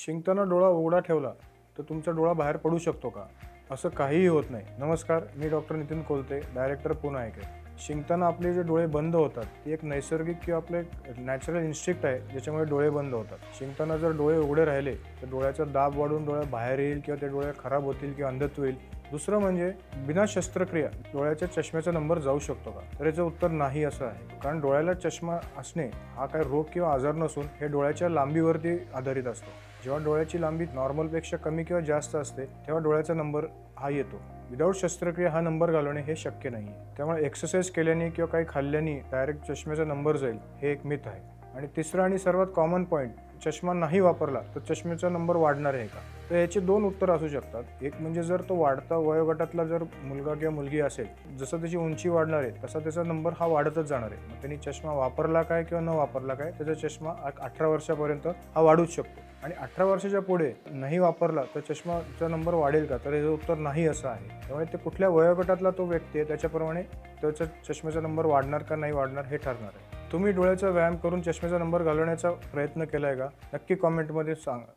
शिंकताना डोळा उघडा ठेवला तर तुमचा डोळा बाहेर पडू शकतो का? असं काहीही होत नाही. नमस्कार, मी doctor Nitin Kolte, director Pune eye care. शिंकताना आपले जे डोळे बंद होतात ती एक नैसर्गिक किंवा आपलं एक नॅचरल इन्स्टिंक्ट आहे, ज्याच्यामुळे डोळे बंद होतात. शिंकताना जर डोळे उघडे राहिले तर डोळ्याचा दाब वाढून डोळे बाहेर येईल किंवा ते डोळे खराब होतील किंवा अंधत्व होईल. दुसरं म्हणजे बिना शस्त्रक्रिया डोळ्याच्या चष्म्याचा नंबर जाऊ शकतो का? तर याचं उत्तर नाही असं आहे. कारण डोळ्याला चष्मा असणे हा काही रोग किंवा आजार नसून हे डोळ्याच्या लांबीवरती आधारित असतो. जेव्हा डोळ्याची लांबी नॉर्मलपेक्षा कमी किंवा जास्त असते तेव्हा डोळ्याचा नंबर हा येतो. विदाऊट शस्त्रक्रिया हा नंबर घालवणे हे शक्य नाही आहे. त्यामुळे एक्सरसाइज केल्याने किंवा काही खाल्ल्याने डायरेक्ट चष्म्याचा नंबर जाईल हे एक मिथ आहे. आणि तिसरं आणि सर्वात कॉमन पॉईंट, चष्मा नाही वापरला तर चष्म्याचा नंबर वाढणार आहे का? तर याची दोन उत्तरं असू शकतात. एक म्हणजे जर तो वाढता वयोगटातला जर मुलगा किंवा मुलगी असेल, जसं त्याची उंची वाढणार आहे तसा त्याचा नंबर हा वाढतच जाणार आहे. मग त्यांनी चष्मा वापरला काय किंवा न वापरला काय, त्याचा चष्मा 18 वर्षापर्यंत हा वाढूच शकतो. आणि 18 वर्षाच्या पुढे नाही वापरला तर चष्माचा नंबर वाढेल का? तर याचं उत्तर नाही असं आहे. त्यामुळे ते कुठल्या वयोगटातला तो व्यक्ती आहे त्याच्याप्रमाणे त्याचा चष्म्याचा नंबर वाढणार का नाही वाढणार हे ठरणार आहे. तुम्ही डोळ्याचा व्यायाम करून चष्म्याचा नंबर घालवण्याचा प्रयत्न केलाय का? नक्की कॉमेंटमध्ये सांगा.